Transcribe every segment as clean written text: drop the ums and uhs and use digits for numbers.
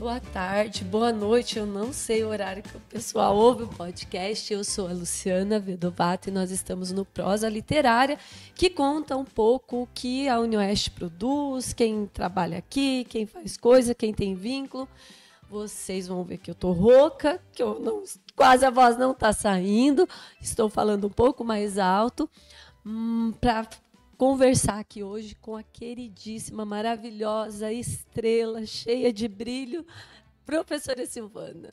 boa tarde, boa noite. Eu não sei o horário que o pessoal ouve o podcast. Eu sou a Luciana Vedovato e nós estamos no Prosa Literária, que conta um pouco o que a UniOeste produz, quem trabalha aqui, quem faz coisa, quem tem vínculo. Vocês vão ver que eu tô rouca, que eu não, quase a voz não tá saindo. Estou falando um pouco mais alto para conversar aqui hoje com a queridíssima, maravilhosa, estrela, cheia de brilho, professora Silvana.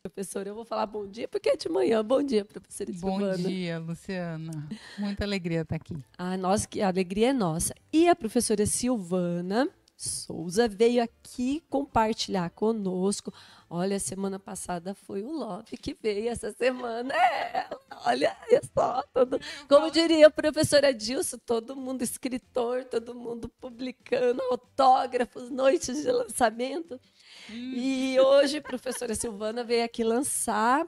Professora, eu vou falar bom dia porque é de manhã. Bom dia, professora Silvana. Bom dia, Luciana. Muita alegria estar aqui. Nossa, que a alegria é nossa. E a professora Silvana Souza veio aqui compartilhar conosco. Olha, semana passada foi o Love que veio, essa semana é ela. Olha só, como diria a professora Dilson, todo mundo escritor, todo mundo publicando autógrafos, noites de lançamento. E hoje a professora Silvana veio aqui lançar,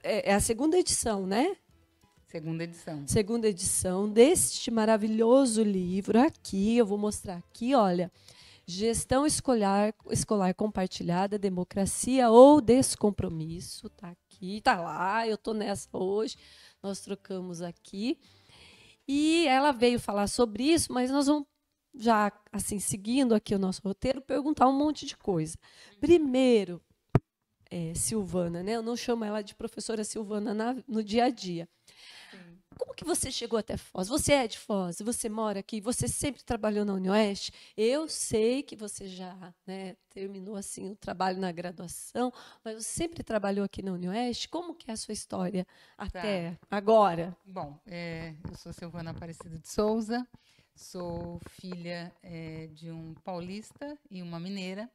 é a segunda edição, né? Segunda edição. Segunda edição deste maravilhoso livro aqui, eu vou mostrar aqui, olha, Gestão Escolar Compartilhada, Democracia ou Descompromisso, tá aqui, tá lá, eu tô nessa hoje, nós trocamos aqui. E ela veio falar sobre isso, mas nós vamos já, assim, seguindo aqui o nosso roteiro, perguntar um monte de coisa. Primeiro, Silvana, né? Eu não chamo ela de professora Silvana no dia a dia. Sim. Como que você chegou até Foz? Você é de Foz, você mora aqui, você sempre trabalhou na UniOeste. Eu sei que você já, né, terminou assim o trabalho na graduação, mas você sempre trabalhou aqui na UniOeste. Como que é a sua história até agora? Bom, eu sou Silvana Aparecida de Souza, sou filha de um paulista e uma mineira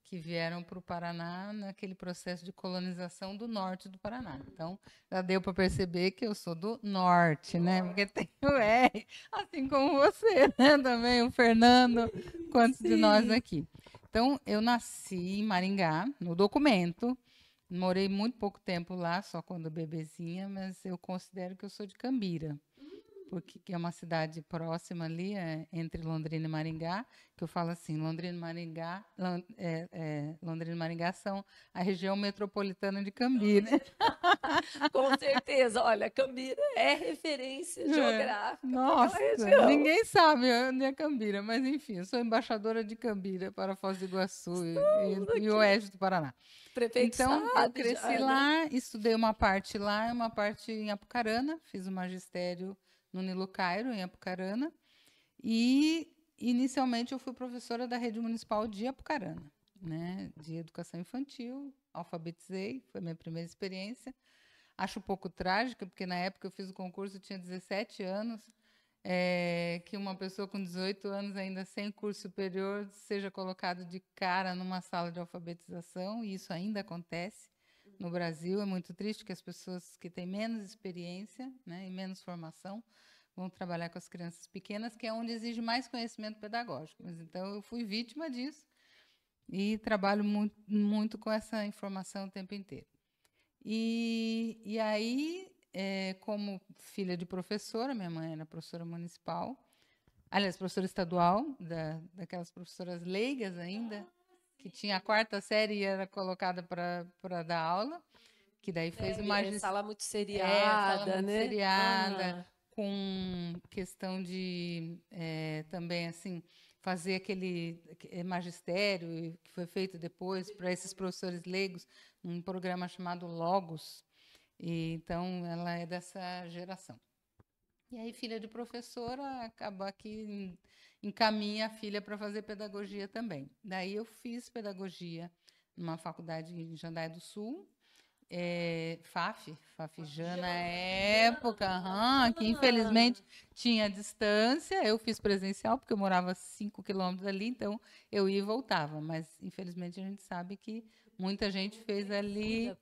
que vieram para o Paraná naquele processo de colonização do norte do Paraná. Então, já deu para perceber que eu sou do norte, né? Porque tem o R, assim como você, né? Também o Fernando, quantos de nós aqui. Então, eu nasci em Maringá, no documento. Morei muito pouco tempo lá, só quando bebezinha, mas eu considero que eu sou de Cambira, porque é uma cidade próxima ali, entre Londrina e Maringá, que eu falo assim, Londrina e Maringá, Londrina e Maringá são a região metropolitana de Cambira. Com certeza, olha, Cambira é referência geográfica. Nossa, ninguém sabe onde é Cambira, mas enfim, eu sou embaixadora de Cambira para Foz do Iguaçu e oeste do Paraná. Prefeito então, sabe, eu cresci lá, estudei uma parte lá e uma parte em Apucarana, fiz o magistério no Nilo Cairo, em Apucarana, e inicialmente eu fui professora da rede municipal de Apucarana, né, de educação infantil, alfabetizei, foi a minha primeira experiência. Acho um pouco trágica, porque na época eu fiz o concurso, eu tinha 17 anos, que uma pessoa com 18 anos, ainda sem curso superior, seja colocado de cara numa sala de alfabetização, e isso ainda acontece no Brasil. É muito triste que as pessoas que têm menos experiência, né, e menos formação vão trabalhar com as crianças pequenas, que é onde exige mais conhecimento pedagógico. Mas então eu fui vítima disso e trabalho muito, muito com essa informação o tempo inteiro. E aí, como filha de professora, minha mãe era professora municipal, aliás, professora estadual, daquelas professoras leigas ainda, que tinha a quarta série e era colocada para dar aula, que daí fez o magistério. Sala muito seriada, sala muito né? seriada, com questão de também assim fazer aquele magistério que foi feito depois para esses professores leigos, um programa chamado Logos. E então ela é dessa geração. E aí, filha de professora, acaba que encaminha a filha para fazer pedagogia também. Daí eu fiz pedagogia numa faculdade em Jandaia do Sul, FAFJ na época, que infelizmente tinha distância. Eu fiz presencial, porque eu morava 5 quilômetros ali, então eu ia e voltava. Mas, infelizmente, a gente sabe que muita gente fez ali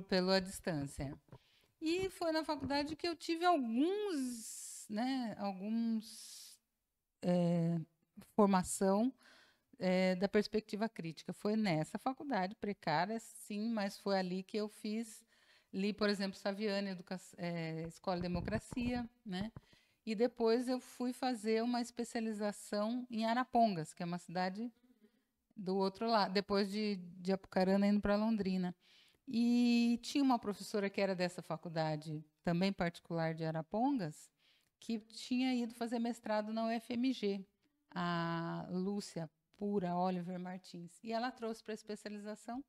pela distância. E foi na faculdade que eu tive alguns formação da perspectiva crítica. Foi nessa faculdade, precária, sim, mas foi ali que eu li, por exemplo, Saviani, Escola de Democracia, né? E depois eu fui fazer uma especialização em Arapongas, que é uma cidade do outro lado, depois de Apucarana, indo para Londrina. E tinha uma professora que era dessa faculdade, também particular de Arapongas, que tinha ido fazer mestrado na UFMG, a Lúcia Pura Oliver Martins. E ela trouxe para especialização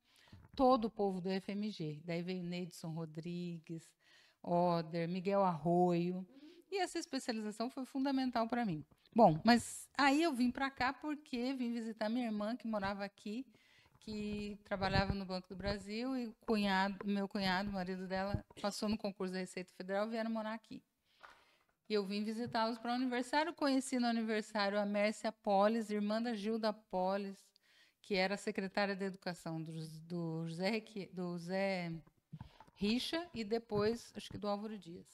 todo o povo do UFMG. Daí veio Neidson Rodrigues, Oder, Miguel Arroio. E essa especialização foi fundamental para mim. Bom, mas aí eu vim para cá porque vim visitar minha irmã, que morava aqui, que trabalhava no Banco do Brasil, e meu cunhado, o marido dela, passou no concurso da Receita Federal e vieram morar aqui. E eu vim visitá-los para o aniversário. Conheci no aniversário a Mércia Polis, irmã da Gilda Polis, que era secretária de Educação do Zé Richa e depois, acho que do Álvaro Dias.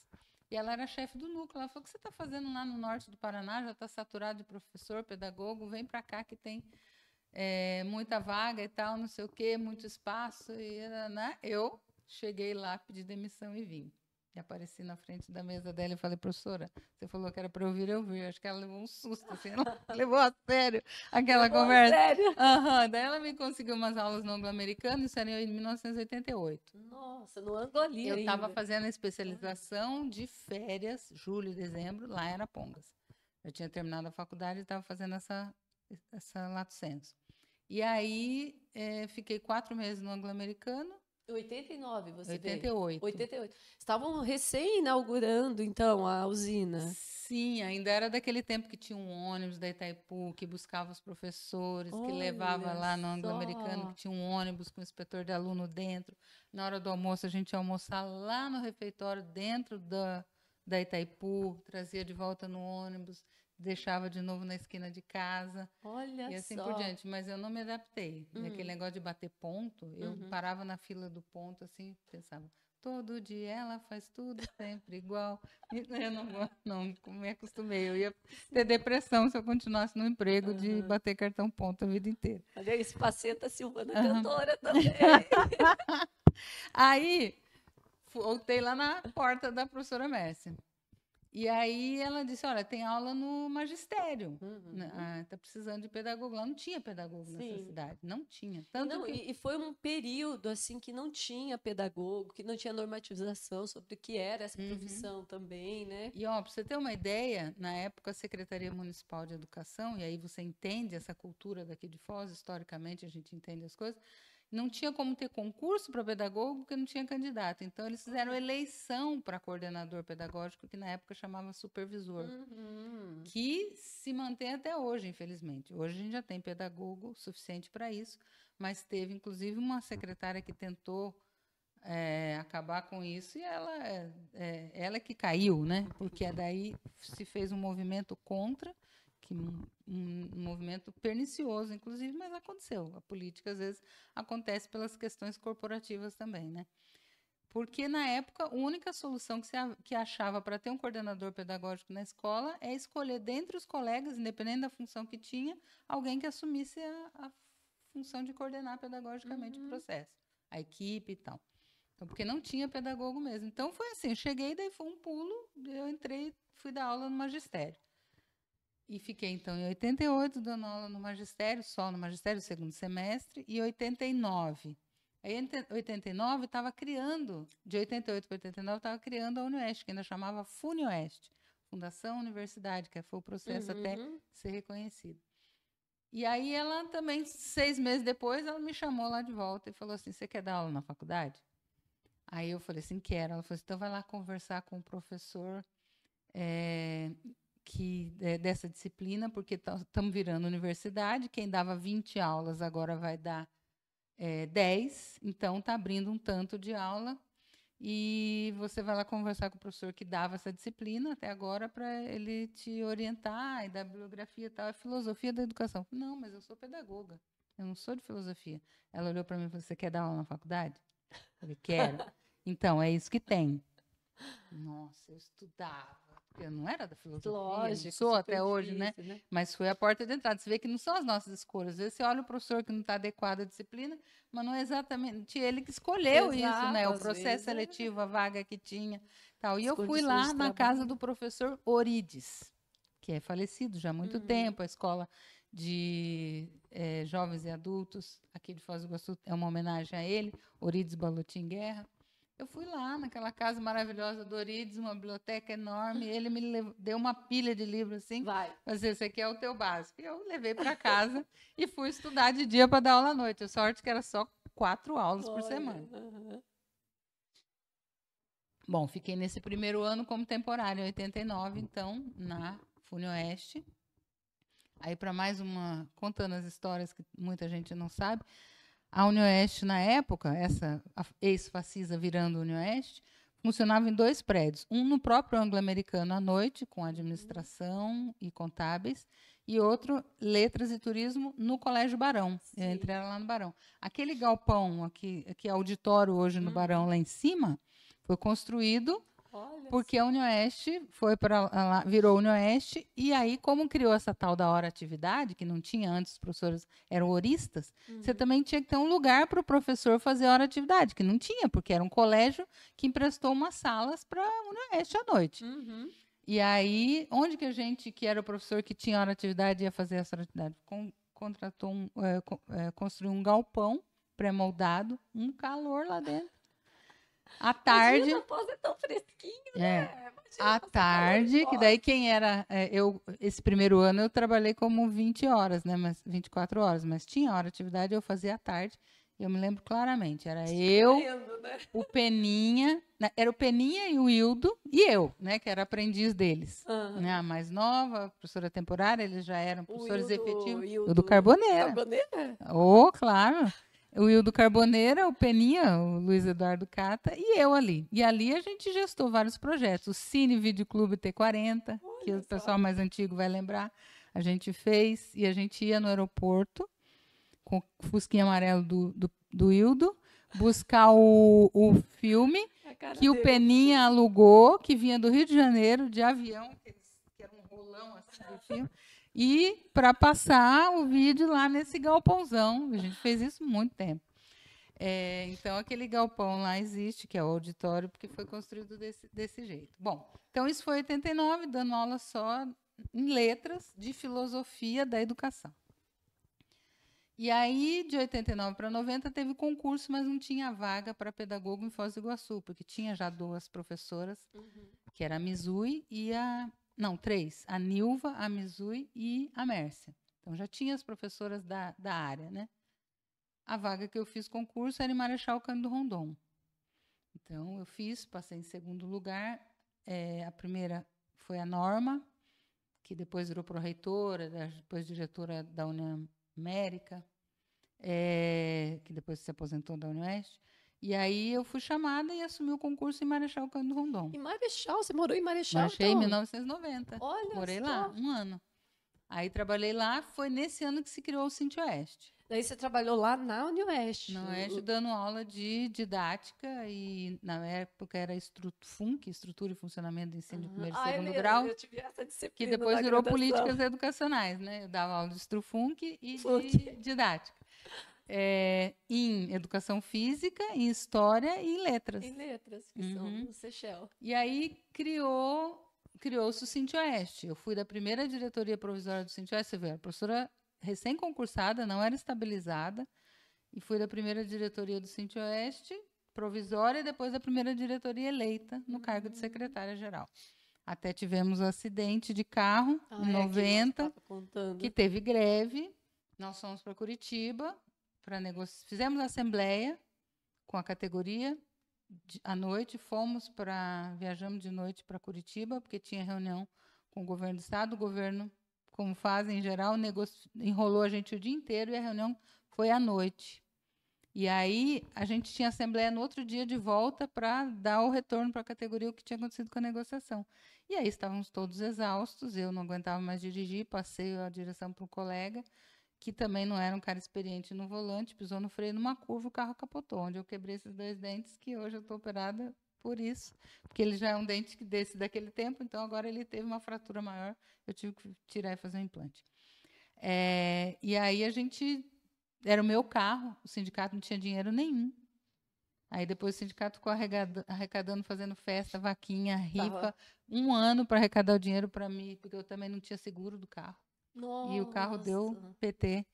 E ela era chefe do núcleo. Ela falou: o que você está fazendo lá no norte do Paraná? Já está saturado de professor, pedagogo, vem para cá que tem muita vaga e tal, não sei o quê, muito espaço. E, né? Eu cheguei lá, pedi demissão e vim. E apareci na frente da mesa dela e falei: professora, você falou que era para eu vir, eu vi. Acho que ela levou um susto, assim, ela levou a sério aquela conversa. Sério? Uhum. Daí ela me conseguiu umas aulas no anglo-americano, isso era em 1988. Nossa, no Angolia eu ainda. estava fazendo a especialização de férias, julho e dezembro, lá em Arapongas. Eu tinha terminado a faculdade e estava fazendo essa lato sensu. E aí, fiquei 4 meses no anglo-americano. 89 você 88. veio? 88. Estavam recém-inaugurando, então, a usina. Sim, ainda era daquele tempo que tinha um ônibus da Itaipu, que buscava os professores, que levava lá no anglo-americano, que tinha um ônibus com o inspetor de aluno dentro. Na hora do almoço, a gente ia almoçar lá no refeitório, dentro da Itaipu, trazia de volta no ônibus, deixava de novo na esquina de casa. Olha e assim só. por diante. Mas eu não me adaptei. Aquele negócio de bater ponto, eu parava na fila do ponto, assim, pensava: todo dia ela faz tudo sempre igual. Eu não me acostumei. Eu ia ter depressão se eu continuasse no emprego de bater cartão ponto a vida inteira. Olha isso, Paceta Silvana, cantora também. Aí, voltei lá na porta da professora Mércia. E aí ela disse: olha, tem aula no magistério. Está precisando de pedagogo. Lá não tinha pedagogo nessa cidade. Não tinha. E foi um período assim que não tinha pedagogo, que não tinha normatização sobre o que era essa profissão também, né? E, para você ter uma ideia, na época a Secretaria Municipal de Educação, e aí você entende essa cultura daqui de Foz, historicamente a gente entende as coisas, não tinha como ter concurso para pedagogo porque não tinha candidato. Então, eles fizeram eleição para coordenador pedagógico, que na época chamava supervisor, que se mantém até hoje, infelizmente. Hoje a gente já tem pedagogo suficiente para isso, mas teve, inclusive, uma secretária que tentou acabar com isso e ela que caiu, né? Porque daí se fez um movimento contra, um movimento pernicioso, inclusive, mas aconteceu. A política, às vezes, acontece pelas questões corporativas também, né? Porque, na época, a única solução que achava para ter um coordenador pedagógico na escola é escolher, dentre os colegas, independente da função que tinha, alguém que assumisse a função de coordenar pedagogicamente o processo, a equipe e tal. Então, porque não tinha pedagogo mesmo. Então, foi assim, eu cheguei, daí foi um pulo, eu entrei, fui dar aula no magistério. E fiquei, então, em 88, dando aula no magistério, só no magistério, segundo semestre, e 89. Aí, em 89, estava criando, de 88 para 89, estava criando a UniOeste, que ainda chamava FUNIOeste, Fundação Universidade, que foi o processo até ser reconhecido. E aí, ela também, 6 meses depois, ela me chamou lá de volta e falou assim: você quer dar aula na faculdade? Aí eu falei assim: quero. Ela falou assim: então vai lá conversar com o professor dessa disciplina, porque estamos virando universidade, quem dava 20 aulas agora vai dar 10, então está abrindo um tanto de aula, e você vai lá conversar com o professor que dava essa disciplina até agora para ele te orientar e dar bibliografia e tal, a filosofia da educação. Não, mas eu sou pedagoga, eu não sou de filosofia. Ela olhou para mim e falou: você quer dar aula na faculdade? Eu falei: quero. Então, é isso que tem. Nossa, eu estudava. Eu não era da filosofia, lógico, não sou até hoje, né? Mas foi a porta de entrada. Você vê que não são as nossas escolhas. Às vezes você olha o professor que não está adequado à disciplina, mas não é exatamente ele que escolheu isso, né? O processo seletivo, a vaga que tinha. Tal. E eu fui lá na casa do professor Orides, que é falecido já há muito tempo. A escola de jovens e adultos, aqui de Foz do Iguaçu, é uma homenagem a ele, Orides Balotin Guerra. Eu fui lá naquela casa maravilhosa do Orides, uma biblioteca enorme, ele me deu uma pilha de livros assim, mas esse aqui é o teu básico. E eu levei para casa e fui estudar de dia para dar aula à noite. A sorte que era só 4 aulas por semana. Bom, fiquei nesse primeiro ano como temporário, em 89, então, na FUNEOeste. Aí, para mais uma, contando as histórias que muita gente não sabe, a UniOeste, na época, essa ex-Facisa virando UniOeste, funcionava em 2 prédios. Um no próprio Anglo-Americano à noite, com administração e contábeis, e outro, Letras e Turismo, no Colégio Barão. Sim. Eu entrei lá no Barão. Aquele galpão, aqui é auditório hoje no Barão, lá em cima, foi construído porque a UniOeste foi para lá, virou UniOeste, e aí, como criou essa tal da hora atividade, que não tinha antes, os professores eram horistas, você também tinha que ter um lugar para o professor fazer hora atividade, que não tinha, porque era um colégio que emprestou umas salas para a UniOeste à noite. E aí, onde que a gente, que era o professor que tinha hora atividade, ia fazer essa hora atividade? Construiu um galpão pré-moldado, um calor lá dentro. À tarde. Imagina, é tão fresquinho, né? À tarde, que daí quem era. Esse primeiro ano eu trabalhei como 20 horas, né? 24 horas, mas tinha hora de atividade, eu fazia à tarde. Eu me lembro claramente. Era eu, né? O Peninha. Era o Peninha e o Hildo, e eu, né? Que era aprendiz deles. Né, a mais nova, professora temporária, eles já eram professores efetivos. O do Carboneira. Carboneira? Oh, claro. O Hildo Carboneira, o Peninha, o Luiz Eduardo Cata e eu ali. E ali a gente gestou vários projetos. O Cine Vídeo Clube T40, que o pessoal mais antigo vai lembrar, a gente fez. E a gente ia no aeroporto, com o fusquinha amarelo do Hildo, buscar o filme que o Peninha alugou, que vinha do Rio de Janeiro, de avião, que era um rolão assim de filme. E para passar o vídeo lá nesse galpãozão. A gente fez isso muito tempo. Então, aquele galpão lá existe, que é o auditório, porque foi construído desse jeito. Bom, então isso foi em 89, dando aula só em letras de filosofia da educação. E aí, de 89 para 90, teve concurso, mas não tinha vaga para pedagogo em Foz do Iguaçu, porque tinha já 2 professoras, que era a Mizui e a... Não, 3. A Nilva, a Mizui e a Mércia. Então, já tinha as professoras da área, né? A vaga que eu fiz concurso era em Marechal Cândido Rondon. Então, eu fiz, passei em segundo lugar. A primeira foi a Norma, que depois virou pró-reitora, depois diretora da União América, que depois se aposentou da UniOeste. E aí eu fui chamada e assumi o concurso em Marechal Cândido Rondon. Em Marechal? Você morou em Marechal? Marchei em 1990. Olha, morei lá, 1 ano. Aí trabalhei lá, foi nesse ano que se criou o Cinti-Oeste. Daí você trabalhou lá na UniOeste. Na UniOeste, dando aula de didática, e na época era Estrufunc, Estrutura e Funcionamento do Ensino de Primeiro e Segundo Grau, eu tive essa disciplina que depois virou Políticas Educacionais, né? Eu dava aula de Estrufunc e de didática. Em Educação Física, em História e em Letras. Em Letras, que são no Seychelles. E aí criou-se o Cinti-Oeste. Eu fui da primeira diretoria provisória do Cinti-Oeste. Você vê, a professora recém-concursada, não era estabilizada, e fui da primeira diretoria do Cinti-Oeste, provisória, e depois da primeira diretoria eleita no cargo de secretária-geral. Até tivemos um acidente de carro em 90, que teve greve. Nós fomos para Curitiba para negociar. Fizemos a assembleia com a categoria à noite, viajamos de noite para Curitiba, porque tinha reunião com o governo do estado. O governo, como fazem em geral, enrolou a gente o dia inteiro, e a reunião foi à noite. E aí a gente tinha assembleia no outro dia de volta para dar o retorno para a categoria o que tinha acontecido com a negociação. E aí estávamos todos exaustos, eu não aguentava mais dirigir, passei a direção para um colega, que também não era um cara experiente no volante, pisou no freio numa curva, o carro capotou, onde eu quebrei esses 2 dentes, que hoje eu estou operada por isso, porque ele já é um dente daquele tempo, então agora ele teve uma fratura maior, eu tive que tirar e fazer um implante. E aí a gente... Era o meu carro, o sindicato não tinha dinheiro nenhum. Aí depois o sindicato ficou arrecadando, fazendo festa, vaquinha, rifa, 1 ano para arrecadar o dinheiro para mim, porque eu também não tinha seguro do carro. e o carro deu Nossa. PT.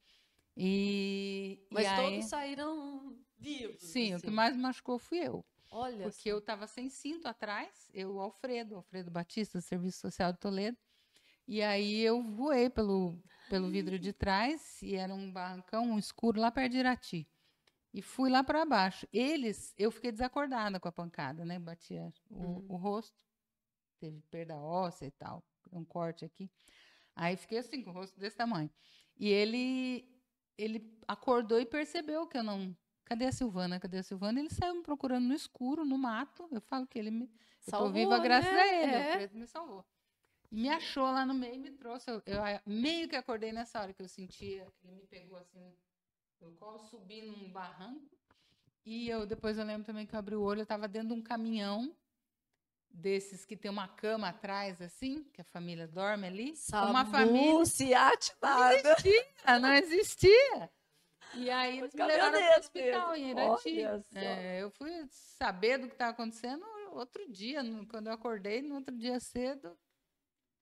E Mas aí, todos saíram vivos, sim, o que assim. mais me machucou fui eu. Olha Porque só. eu estava sem cinto atrás, o Alfredo Batista, do Serviço Social de Toledo. E aí eu voei pelo vidro de trás, e era um barrancão, um escuro, lá perto de Irati. E fui lá para baixo. Eu fiquei desacordada com a pancada, né? Batia o rosto, teve perda óssea e tal, um corte aqui. Aí fiquei assim, com o rosto desse tamanho. E ele acordou e percebeu que eu não. Cadê a Silvana? Cadê a Silvana? Ele saiu me procurando no escuro, no mato. Eu falo que eu tô viva Salvou, graças né? a ele. O É. Alfredo me salvou. E me achou lá no meio e me trouxe. Eu meio que acordei nessa hora que eu sentia. Ele me pegou assim, eu colo, subi num barranco. E depois eu lembro também que eu abri o olho, eu estava dentro de um caminhão desses que tem uma cama atrás, assim, que a família dorme ali. Uma SAMU, família. SIAT, Não nada. existia, não existia. E aí Os eles me levaram para o caminhoneiros hospital mesmo. em Irati. Olha só. Eu fui saber do que estava acontecendo outro dia, quando eu acordei, no outro dia cedo,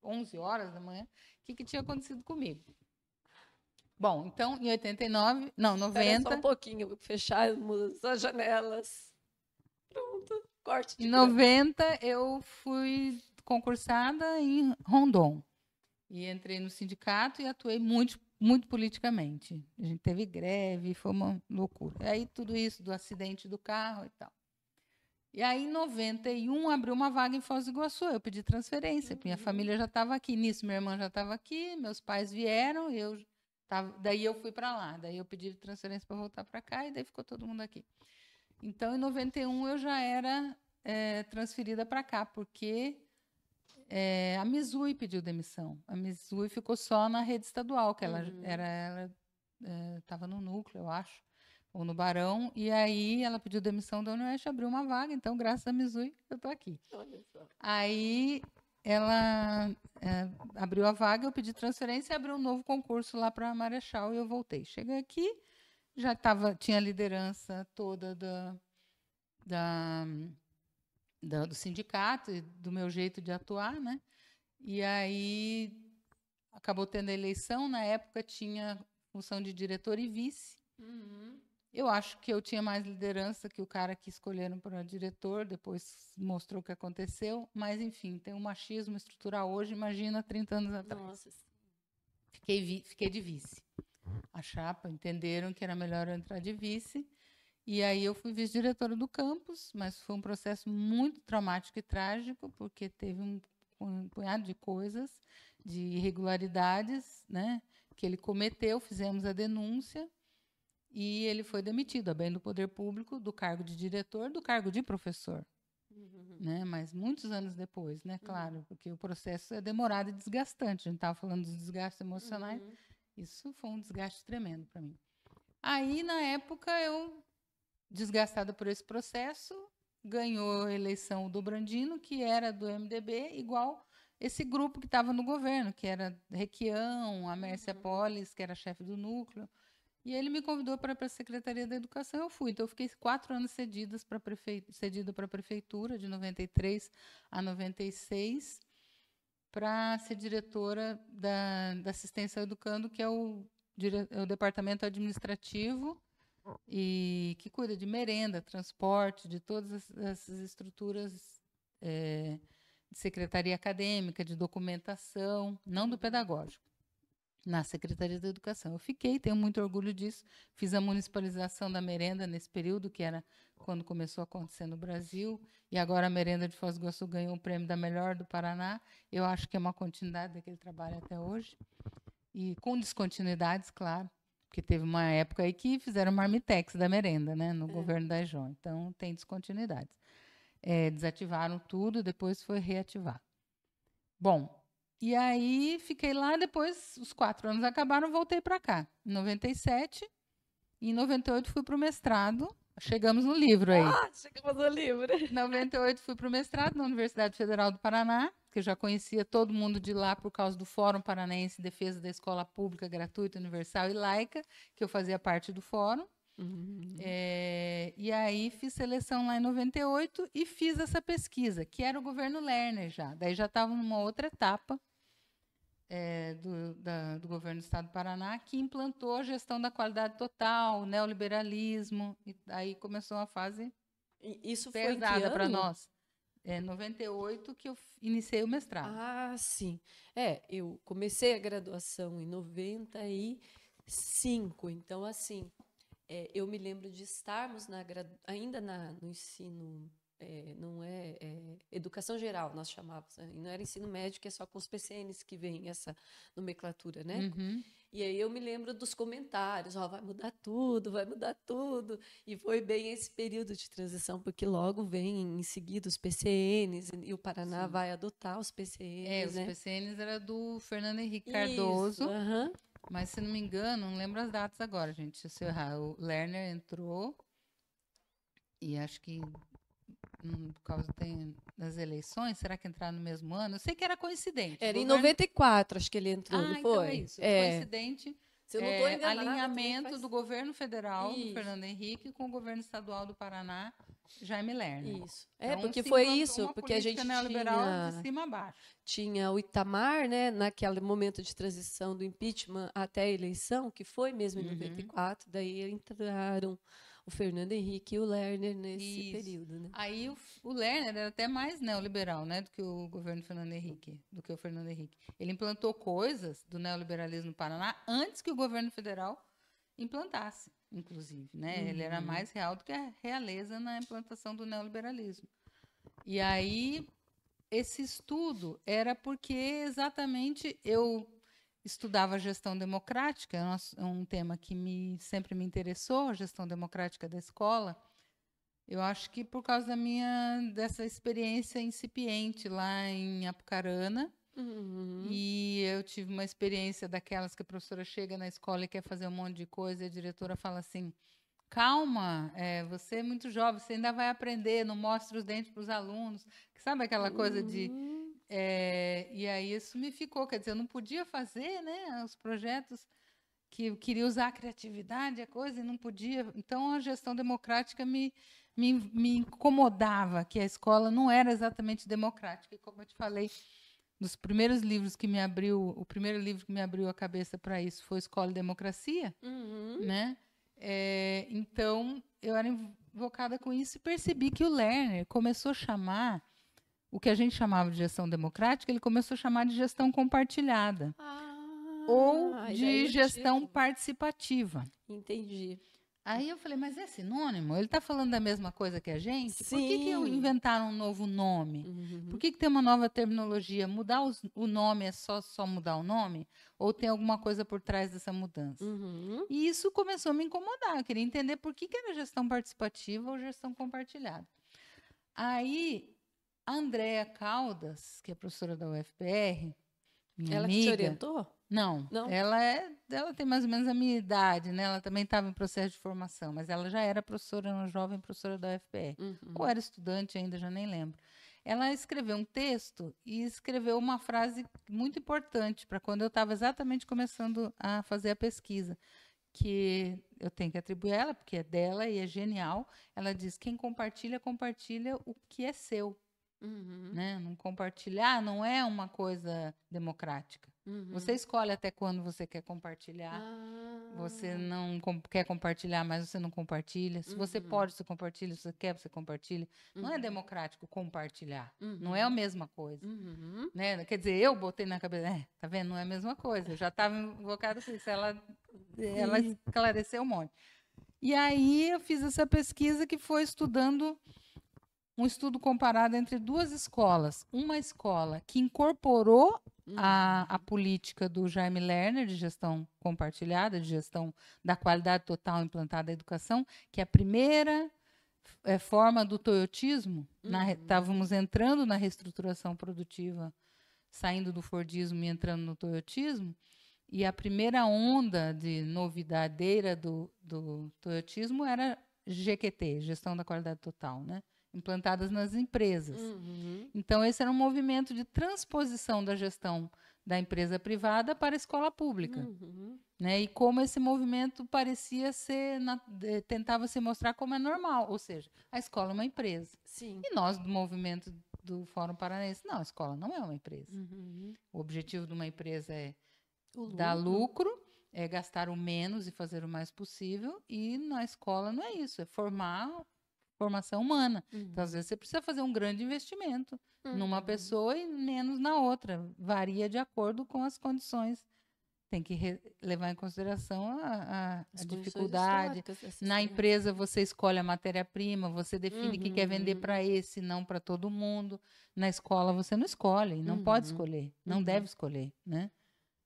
11 horas da manhã, o que tinha acontecido comigo. Bom, então, em 89, não, Espera só um 90, pouquinho, vou fechar as janelas. Pronto, corte em de grama. 90 eu fui concursada em Rondon. E entrei no sindicato e atuei muito, muito politicamente. A gente teve greve, foi uma loucura. E aí tudo isso do acidente do carro e tal. E aí, em 91, abriu uma vaga em Foz do Iguaçu. Eu pedi transferência. Minha família já estava aqui. Nisso, minha irmã já estava aqui, meus pais vieram, daí eu fui para lá. Daí eu pedi transferência para voltar para cá e daí ficou todo mundo aqui. Então, em 91, eu já era transferida para cá, porque a Mizui pediu demissão. A Mizui ficou só na rede estadual, que ela estava no núcleo, eu acho, ou no Barão, e aí ela pediu demissão da Unoeste, abriu uma vaga, então, graças a Mizui, eu estou aqui. Olha só. Aí ela abriu a vaga, eu pedi transferência e abriu um novo concurso lá para Marechal e eu voltei. Cheguei aqui, já tinha a liderança toda do sindicato e do meu jeito de atuar, né? E aí acabou tendo a eleição, na época tinha função de diretor e vice. Eu acho que eu tinha mais liderança que o cara que escolheram para diretor, depois mostrou o que aconteceu, mas enfim, tem um machismo estrutural hoje, imagina 30 anos atrás. Nossa. Fiquei de vice. A chapa entenderam que era melhor eu entrar de vice, e aí eu fui vice-diretora do campus, mas foi um processo muito traumático e trágico, porque teve um punhado de coisas, de irregularidades, né, que ele cometeu, fizemos a denúncia, e ele foi demitido, a bem do poder público, do cargo de diretor, do cargo de professor. Né? Mas muitos anos depois, né? Claro, porque o processo é demorado e desgastante. A gente estava falando dos desgastes emocionais. Isso foi um desgaste tremendo para mim. Aí, na época, eu, desgastada por esse processo, ganhou a eleição do Brandino, que era do MDB, igual esse grupo que estava no governo, que era Requião, a Mércia Polis, que era chefe do núcleo. E ele me convidou para a Secretaria da Educação, eu fui. Então, eu fiquei 4 anos cedida para a Prefeitura, de 93 a 96, para ser diretora da Assistência ao Educando, que é o departamento administrativo e que cuida de merenda, transporte, de todas as estruturas de secretaria acadêmica, de documentação, não do pedagógico, na Secretaria da Educação. Eu fiquei, tenho muito orgulho disso. Fiz a municipalização da merenda nesse período, que era quando começou a acontecer no Brasil, e agora a merenda de Foz do Iguaçu ganhou o prêmio da melhor do Paraná. Eu acho que é uma continuidade daquele trabalho até hoje, e com descontinuidades, claro, porque teve uma época aí que fizeram marmitex da merenda, né, no governo da EJON, então tem descontinuidades. Desativaram tudo, depois foi reativado. Bom, e aí fiquei lá, depois os 4 anos acabaram, voltei para cá. Em 97, e em 98 fui para o mestrado. Chegamos no livro aí. Chegamos no livro. Em 98 fui para o mestrado na Universidade Federal do Paraná, que eu já conhecia todo mundo de lá por causa do Fórum Paranaense em Defesa da Escola Pública Gratuita, Universal e Laica, que eu fazia parte do fórum. E aí fiz seleção lá em 98 e fiz essa pesquisa, que era o governo Lerner já. Daí já estava numa outra etapa. do governo do estado do Paraná, que implantou a gestão da qualidade total, o neoliberalismo, e aí começou uma fase Isso foi em que pesada para ano? nós. É 98 que eu iniciei o mestrado. Ah, sim. Eu comecei a graduação em 95, então, assim, eu me lembro de estarmos ainda no ensino, não educação geral, nós chamávamos, né? E não era ensino médio, que é só com os PCNs que vem essa nomenclatura, né? Uhum. E aí eu me lembro dos comentários, vai mudar tudo, vai mudar tudo. E foi bem esse período de transição, porque logo vem em seguida os PCNs, e o Paraná Sim. vai adotar os PCNs, Os né? PCNs era do Fernando Henrique Isso, Cardoso, aham. mas se não me engano, não lembro as datas agora, gente. Se eu errar, o Lerner entrou e acho que por causa das eleições, será que entraram no mesmo ano? Eu sei que era coincidente. Era em Governo... 94, acho que ele entrou, não então é foi? isso. Coincidente. Se eu não estou enganada, Alinhamento do governo federal, do Isso. Fernando Henrique, com o governo estadual do Paraná, Jaime Lerner. Isso. Então, Porque se foi implantou isso, uma porque a gente política neoliberal de cima a baixo. tinha o Itamar, né, naquele momento de transição do impeachment até a eleição, que foi mesmo em 94, daí entraram o Fernando Henrique e o Lerner nesse período, né? Aí o Lerner era até mais neoliberal, né, do que o governo Fernando Henrique, do que o Fernando Henrique. Ele implantou coisas do neoliberalismo no Paraná antes que o governo federal implantasse, inclusive, né? Ele era mais real do que a realeza na implantação do neoliberalismo. E aí esse estudo era porque exatamente eu estudava gestão democrática, é um tema que sempre me interessou, a gestão democrática da escola. Eu acho que por causa dessa experiência incipiente lá em Apucarana, e eu tive uma experiência daquelas que a professora chega na escola e quer fazer um monte de coisa, e a diretora fala assim: calma, você é muito jovem, você ainda vai aprender, não mostre os dentes para os alunos. Sabe aquela coisa de... e aí isso me ficou, quer dizer, eu não podia fazer, né, os projetos que eu queria usar a criatividade, a coisa, e não podia. Então, a gestão democrática me incomodava, que a escola não era exatamente democrática. E como eu te falei, dos primeiros livros que me abriu, o primeiro livro que me abriu a cabeça para isso foi Escola e Democracia, né? Então, eu era invocada com isso e percebi que o Lerner começou a chamar o que a gente chamava de gestão democrática, ele começou a chamar de gestão compartilhada. Ou de gestão participativa. Entendi. Aí eu falei, mas é sinônimo? Ele está falando da mesma coisa que a gente? Sim. Por que inventaram um novo nome? Por que tem uma nova terminologia? Mudar o nome é só mudar o nome? Ou tem alguma coisa por trás dessa mudança? E isso começou a me incomodar. Eu queria entender por que era gestão participativa ou gestão compartilhada. Aí, a Andréa Caldas, que é professora da UFPR, minha ela amiga... que te orientou? Não, ela tem mais ou menos a minha idade, né? Ela também estava em processo de formação, mas ela já era professora, uma jovem professora da UFPR. Ou era estudante ainda, já nem lembro. Ela escreveu um texto e escreveu uma frase muito importante para quando eu estava exatamente começando a fazer a pesquisa, que eu tenho que atribuir a ela, porque é dela e é genial. Ela diz: quem compartilha, compartilha o que é seu. Né? Não compartilhar não é uma coisa democrática. Você escolhe até quando você quer compartilhar. Você não quer compartilhar, mas você não compartilha. Se você pode, você compartilha. Se você quer, você compartilha. Não é democrático compartilhar. Não é a mesma coisa. Né? Quer dizer, eu botei na cabeça, tá vendo? Não é a mesma coisa. Eu já estava invocada com isso. Ela esclareceu um monte. E aí eu fiz essa pesquisa que foi estudando um estudo comparado entre duas escolas. Uma escola que incorporou a política do Jaime Lerner de gestão compartilhada, de gestão da qualidade total implantada à educação, que é a primeira forma do toyotismo. Estávamos entrando na reestruturação produtiva, saindo do fordismo e entrando no toyotismo. E a primeira onda de novidadeira do toyotismo era GQT, Gestão da Qualidade Total, né? Implantadas nas empresas. Então, esse era um movimento de transposição da gestão da empresa privada para a escola pública. Né? E como esse movimento parecia tentava se mostrar como é normal, ou seja, a escola é uma empresa. Sim. E nós, do movimento do Fórum Paranaense. Não, a escola não é uma empresa. O objetivo de uma empresa é dar lucro, é gastar o menos e fazer o mais possível, e na escola não é isso, é formação humana. Então, às vezes, você precisa fazer um grande investimento numa pessoa e menos na outra. Varia de acordo com as condições. Tem que levar em consideração a dificuldade. Na empresa, você escolhe a matéria-prima, você define que quer vender para esse, não para todo mundo. Na escola, você não escolhe, não pode escolher, não deve escolher, né?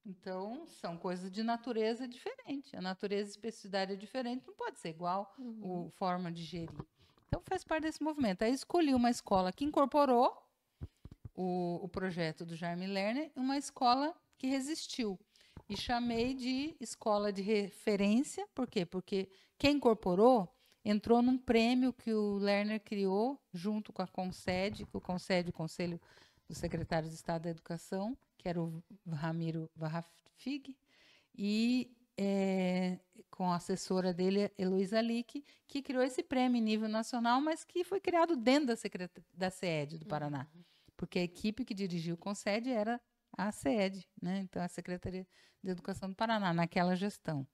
Então, são coisas de natureza diferente. A natureza e especificidade é diferente, não pode ser igual a forma de gerir. Então, faz parte desse movimento. Aí, escolhi uma escola que incorporou o projeto do Jaime Lerner, uma escola que resistiu. E chamei de escola de referência. Por quê? Porque quem incorporou entrou num prêmio que o Lerner criou junto com a CONSED, o Conselho dos Secretários de Estado da Educação, que era o Ramiro Varrafig, e com a assessora dele, Heloísa Lick, que criou esse prêmio em nível nacional, mas que foi criado dentro da SEED do Paraná. Porque a equipe que dirigiu o CONSED era a SEED, né? Então, a Secretaria de Educação do Paraná, naquela gestão.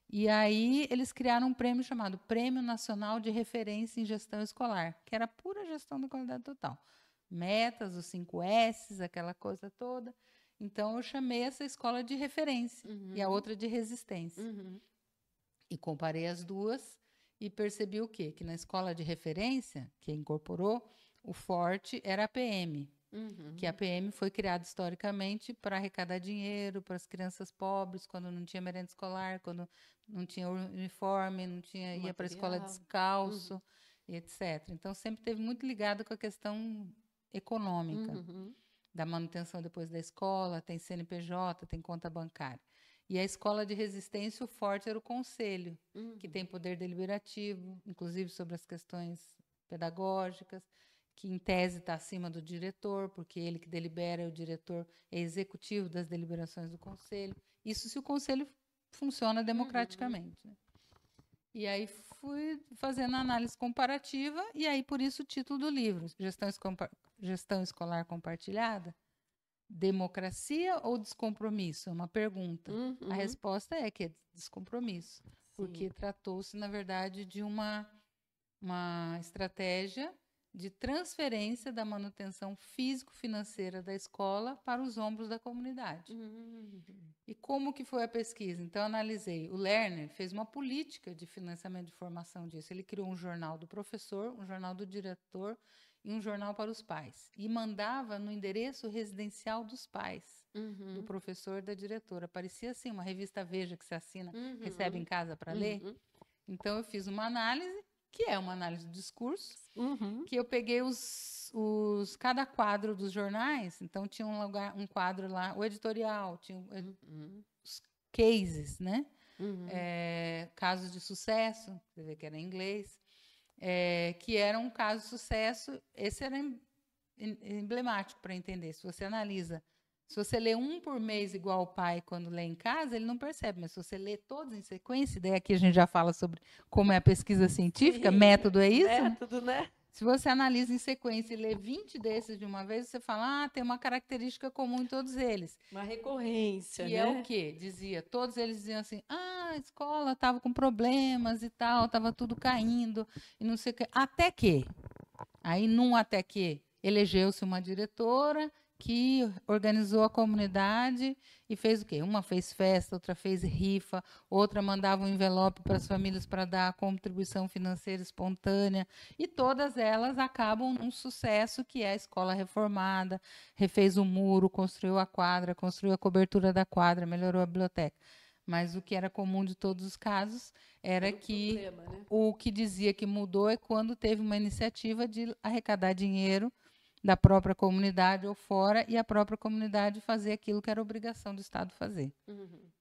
E aí, eles criaram um prêmio chamado Prêmio Nacional de Referência em Gestão Escolar, que era pura gestão da qualidade total. Metas, os 5 S's, aquela coisa toda. Então, eu chamei essa escola de referência e a outra de resistência. E comparei as duas e percebi o quê? Que na escola de referência, que incorporou, o forte era a PM. Que a PM foi criada historicamente para arrecadar dinheiro para as crianças pobres, quando não tinha merenda escolar, quando não tinha uniforme, não tinha, ia para a escola descalço, etc. Então, sempre esteve muito ligado com a questão econômica, da manutenção depois da escola, tem CNPJ, tem conta bancária. E a escola de resistência, o forte era o conselho, que tem poder deliberativo, inclusive sobre as questões pedagógicas, que em tese está acima do diretor, porque ele que delibera, o diretor é executivo das deliberações do conselho. Isso se o conselho funciona democraticamente. Né? E aí fui fazendo análise comparativa, e aí por isso o título do livro, Gestão Escolar Compartilhada, democracia ou descompromisso? É uma pergunta. A resposta é que é descompromisso, porque tratou-se, na verdade, de uma estratégia de transferência da manutenção físico-financeira da escola para os ombros da comunidade. E como que foi a pesquisa? Então, eu analisei. O Lerner fez uma política de financiamento de formação disso. Ele criou um jornal do professor, um jornal do diretor e um jornal para os pais. E mandava no endereço residencial dos pais, do professor e da diretora. Parecia assim, uma revista Veja que se assina, recebe em casa para ler. Então, eu fiz uma análise, que é uma análise do discurso, que eu peguei cada quadro dos jornais, então tinha um quadro lá, o editorial, tinha os cases, né? Casos de sucesso, você vê que era em inglês, que era um caso de sucesso, esse era emblemático para entender. Se você analisa, se você lê um por mês igual o pai quando lê em casa, ele não percebe, mas se você lê todos em sequência, daí aqui a gente já fala sobre como é a pesquisa científica, método é isso? Método, né? Se você analisa em sequência e lê 20 desses de uma vez, você fala, tem uma característica comum em todos eles. Uma recorrência, que né? é o quê? Todos eles diziam assim, a escola estava com problemas e tal, estava tudo caindo, e não sei o quê. Até que, elegeu-se uma diretora que organizou a comunidade e fez o quê? Uma fez festa, outra fez rifa, outra mandava um envelope para as famílias para dar a contribuição financeira espontânea, e todas elas acabam num sucesso que é a escola reformada, refez o muro, construiu a quadra, construiu a cobertura da quadra, melhorou a biblioteca. Mas o que era comum de todos os casos era que problema, né? O que dizia que mudou é quando teve uma iniciativa de arrecadar dinheiro da própria comunidade ou fora, e a própria comunidade fazer aquilo que era obrigação do Estado fazer.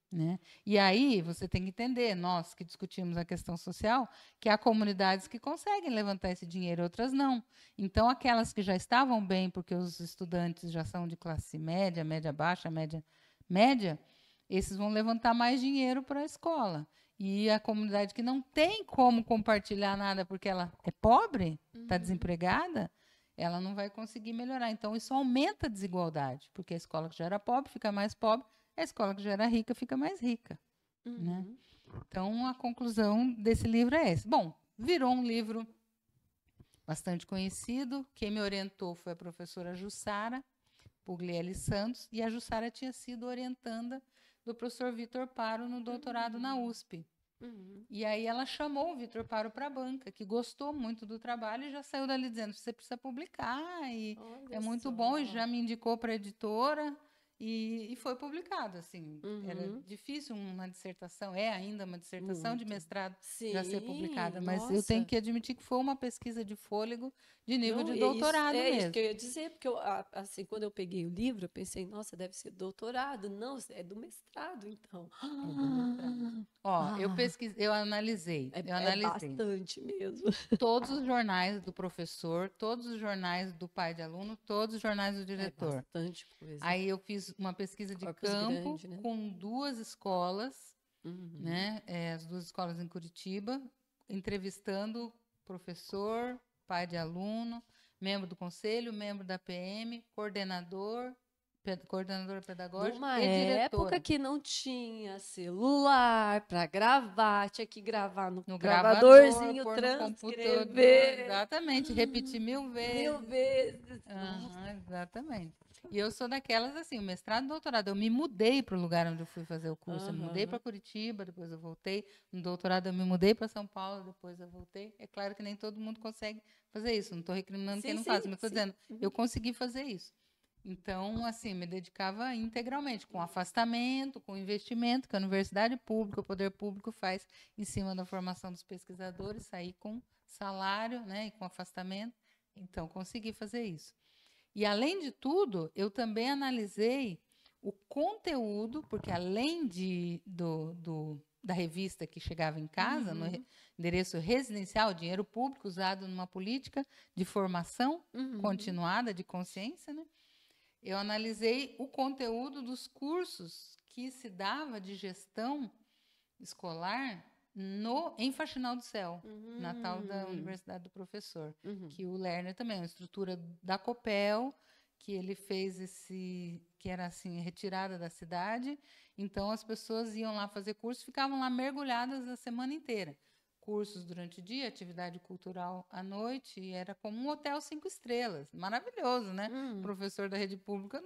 Né? E aí você tem que entender, nós que discutimos a questão social, que há comunidades que conseguem levantar esse dinheiro, outras não. Então, aquelas que já estavam bem, porque os estudantes já são de classe média, média baixa, média, esses vão levantar mais dinheiro para a escola. E a comunidade que não tem como compartilhar nada porque ela é pobre, está desempregada, ela não vai conseguir melhorar. Então, isso aumenta a desigualdade, porque a escola que já era pobre fica mais pobre, a escola que já era rica fica mais rica. Né? Então, a conclusão desse livro é essa. Bom, virou um livro bastante conhecido. Quem me orientou foi a professora Jussara Puglielli Santos, e a Jussara tinha sido orientanda do professor Vitor Paro no doutorado na USP. E aí ela chamou o Vitor Paro para a banca, que gostou muito do trabalho e já saiu dali dizendo: você precisa publicar, e é muito bom, e já me indicou para a editora. E foi publicado, assim. Era difícil uma dissertação, é ainda uma dissertação de mestrado já ser publicada, mas eu tenho que admitir que foi uma pesquisa de fôlego de nível de doutorado mesmo. É isso que eu ia dizer, porque assim, quando eu peguei o livro, eu pensei, nossa, deve ser doutorado. Não, é do mestrado, então. É do mestrado. Ó, eu analisei. É bastante mesmo. Todos os jornais do professor, todos os jornais do pai de aluno, todos os jornais do diretor. É bastante coisa. Aí eu fiz uma pesquisa de campo grande, né? Com 2 escolas, né? As 2 escolas em Curitiba, entrevistando professor, pai de aluno, membro do conselho, membro da PM, coordenadora pedagógica Numa e diretora. época que não tinha celular para gravar, tinha que gravar no gravadorzinho, transcrever. Exatamente, repetir 1000 vezes. 1000 vezes. Exatamente. E eu sou daquelas, assim, o mestrado e doutorado, eu me mudei para o lugar onde eu fui fazer o curso. Eu me mudei para Curitiba, depois eu voltei. No doutorado eu me mudei para São Paulo, depois eu voltei. É claro que nem todo mundo consegue fazer isso. Não estou recriminando quem não faz, mas estou dizendo, eu consegui fazer isso. Então, assim, me dedicava integralmente, com afastamento, com investimento que a universidade pública, o poder público faz em cima da formação dos pesquisadores, sair com salário, né, e com afastamento. Então, consegui fazer isso. E, além de tudo, eu também analisei o conteúdo, porque além da revista que chegava em casa, no endereço residencial, dinheiro público usado numa política de formação continuada de consciência, né? Eu analisei o conteúdo dos cursos que se dava de gestão escolar em Faxinal do Céu, na tal da Universidade do Professor, que o Lerner também, uma estrutura da Copel, que ele fez que era assim, retirada da cidade, então as pessoas iam lá fazer curso, ficavam lá mergulhadas a semana inteira. Cursos durante o dia, atividade cultural à noite, e era como um hotel 5 estrelas. Maravilhoso, né? Professor da rede pública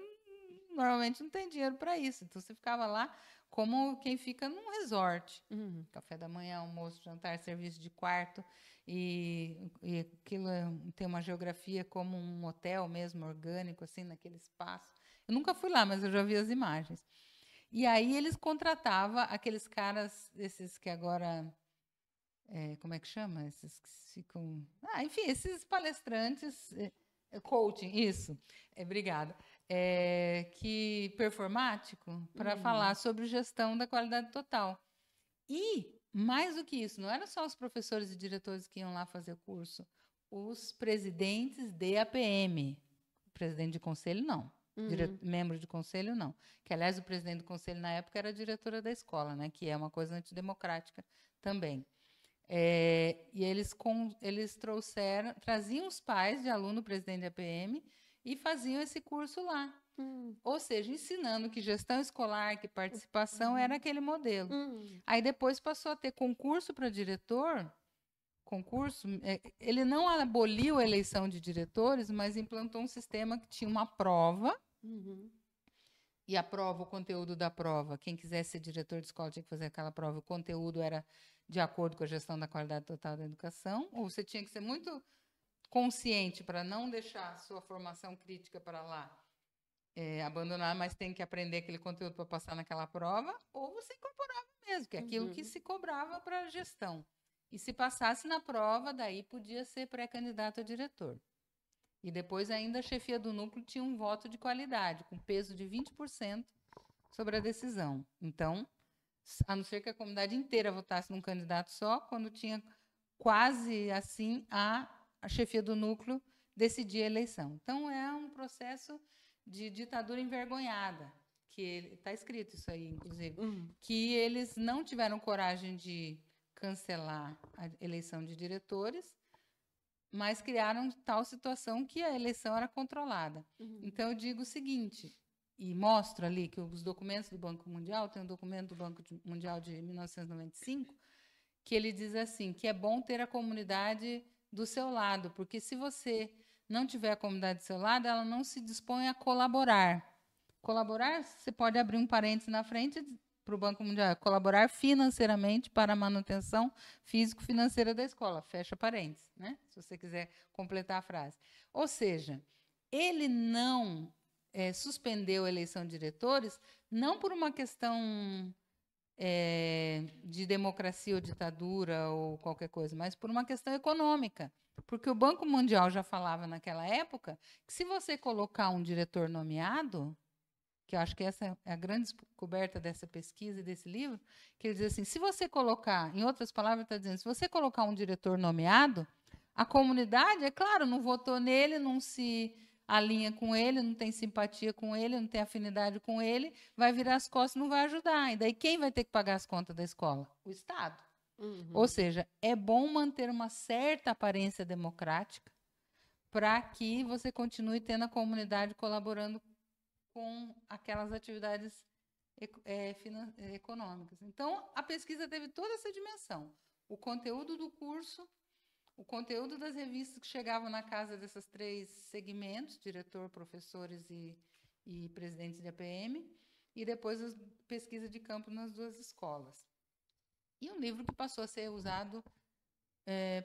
normalmente não tem dinheiro para isso. Então, você ficava lá como quem fica num resort. Café da manhã, almoço, jantar, serviço de quarto. E aquilo tem uma geografia como um hotel mesmo, orgânico, assim, naquele espaço. Eu nunca fui lá, mas eu já vi as imagens. E aí, eles contratavam aqueles caras, esses que agora... como é que chama? Esses que ficam... enfim, esses palestrantes, coaching, isso. Obrigada. Que performático, para falar sobre gestão da qualidade total. E, mais do que isso, não eram só os professores e diretores que iam lá fazer o curso, os presidentes de APM. Presidente de conselho, não. Membro de conselho, não. Que, aliás, o presidente do conselho, na época, era a diretora da escola, né? Que é uma coisa antidemocrática também. E eles traziam os pais de aluno presidente da APM e faziam esse curso lá. Ou seja, ensinando que gestão escolar, que participação era aquele modelo. Aí depois passou a ter concurso para diretor. Ele não aboliu a eleição de diretores, mas implantou um sistema que tinha uma prova. E a prova, o conteúdo da prova, quem quisesse ser diretor de escola tinha que fazer aquela prova. O conteúdo era de acordo com a gestão da qualidade total da educação, ou você tinha que ser muito consciente para não deixar a sua formação crítica para lá, abandonar, mas tem que aprender aquele conteúdo para passar naquela prova, ou você incorporava mesmo, que é aquilo que se cobrava para a gestão. E se passasse na prova, daí podia ser pré-candidato a diretor. E depois ainda a chefia do núcleo tinha um voto de qualidade, com peso de 20% sobre a decisão. Então, a não ser que a comunidade inteira votasse num candidato só, quando tinha quase assim a chefia do núcleo decidir a eleição. Então, é um processo de ditadura envergonhada, que está escrito isso aí, inclusive, que eles não tiveram coragem de cancelar a eleição de diretores, mas criaram tal situação que a eleição era controlada. Então, eu digo o seguinte, e mostro ali que os documentos do Banco Mundial, tem um documento do Banco Mundial de 1995, que ele diz assim, que é bom ter a comunidade do seu lado, porque se você não tiver a comunidade do seu lado, ela não se dispõe a colaborar. Colaborar, você pode abrir um parênteses na frente para o Banco Mundial, colaborar financeiramente para a manutenção físico-financeira da escola, fecha parênteses, né? Se você quiser completar a frase. Ou seja, ele não suspendeu a eleição de diretores, não por uma questão de democracia ou ditadura ou qualquer coisa, mas por uma questão econômica. Porque o Banco Mundial já falava naquela época que se você colocar um diretor nomeado, que eu acho que essa é a grande descoberta dessa pesquisa e desse livro, que ele diz assim, se você colocar, em outras palavras, está dizendo, se você colocar um diretor nomeado, a comunidade, é claro, não votou nele, não se alinha com ele, não tem simpatia com ele, não tem afinidade com ele, vai virar as costas e não vai ajudar. E daí quem vai ter que pagar as contas da escola? O Estado. Ou seja, é bom manter uma certa aparência democrática para que você continue tendo a comunidade colaborando com aquelas atividades econômicas. Então, a pesquisa teve toda essa dimensão. O conteúdo do curso, o conteúdo das revistas que chegavam na casa desses 3 segmentos, diretor, professores e presidentes de APM, e depois a pesquisa de campo nas 2 escolas. E um livro que passou a ser usado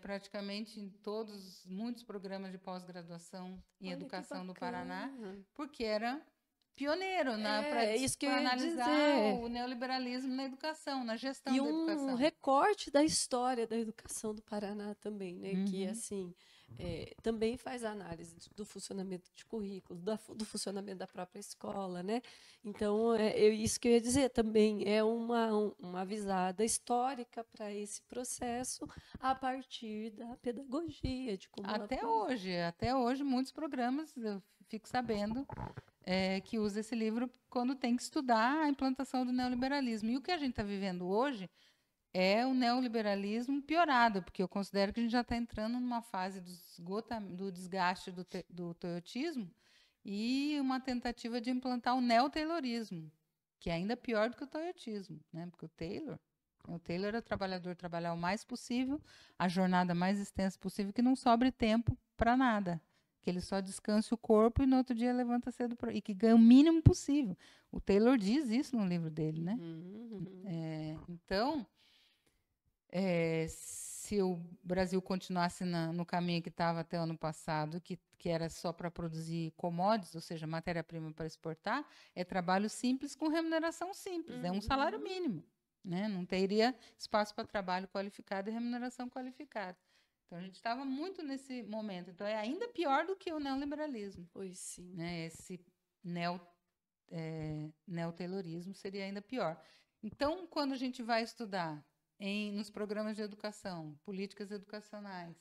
praticamente em muitos programas de pós-graduação em educação do Paraná, porque era pioneiro para analisar o neoliberalismo na educação, na gestão da educação. E um recorte da história da educação do Paraná também, né? Que, assim, também faz análise do funcionamento de currículo, do funcionamento da própria escola, né? Então, isso que eu ia dizer também, é uma visada histórica para esse processo a partir da pedagogia, de como até hoje, muitos programas, eu fico sabendo, que usa esse livro quando tem que estudar a implantação do neoliberalismo. E o que a gente está vivendo hoje é o neoliberalismo piorado, porque eu considero que a gente já está entrando numa fase do desgaste do toyotismo e uma tentativa de implantar o neotaylorismo, que é ainda pior do que o toyotismo, né? Porque o Taylor é o trabalhador trabalhar o mais possível, a jornada mais extensa possível, que não sobre tempo para nada. Que ele só descanse o corpo e no outro dia levanta cedo e que ganhe o mínimo possível. O Taylor diz isso no livro dele, né? Então, se o Brasil continuasse no caminho que estava até o ano passado, que era só para produzir commodities, ou seja, matéria-prima para exportar, é trabalho simples com remuneração simples, é um salário mínimo, né? Não teria espaço para trabalho qualificado e remuneração qualificada. Então, a gente estava muito nesse momento. Então, é ainda pior do que o neoliberalismo. Pois sim. Né? Esse neotaylorismo seria ainda pior. Então, quando a gente vai estudar nos programas de educação, políticas educacionais,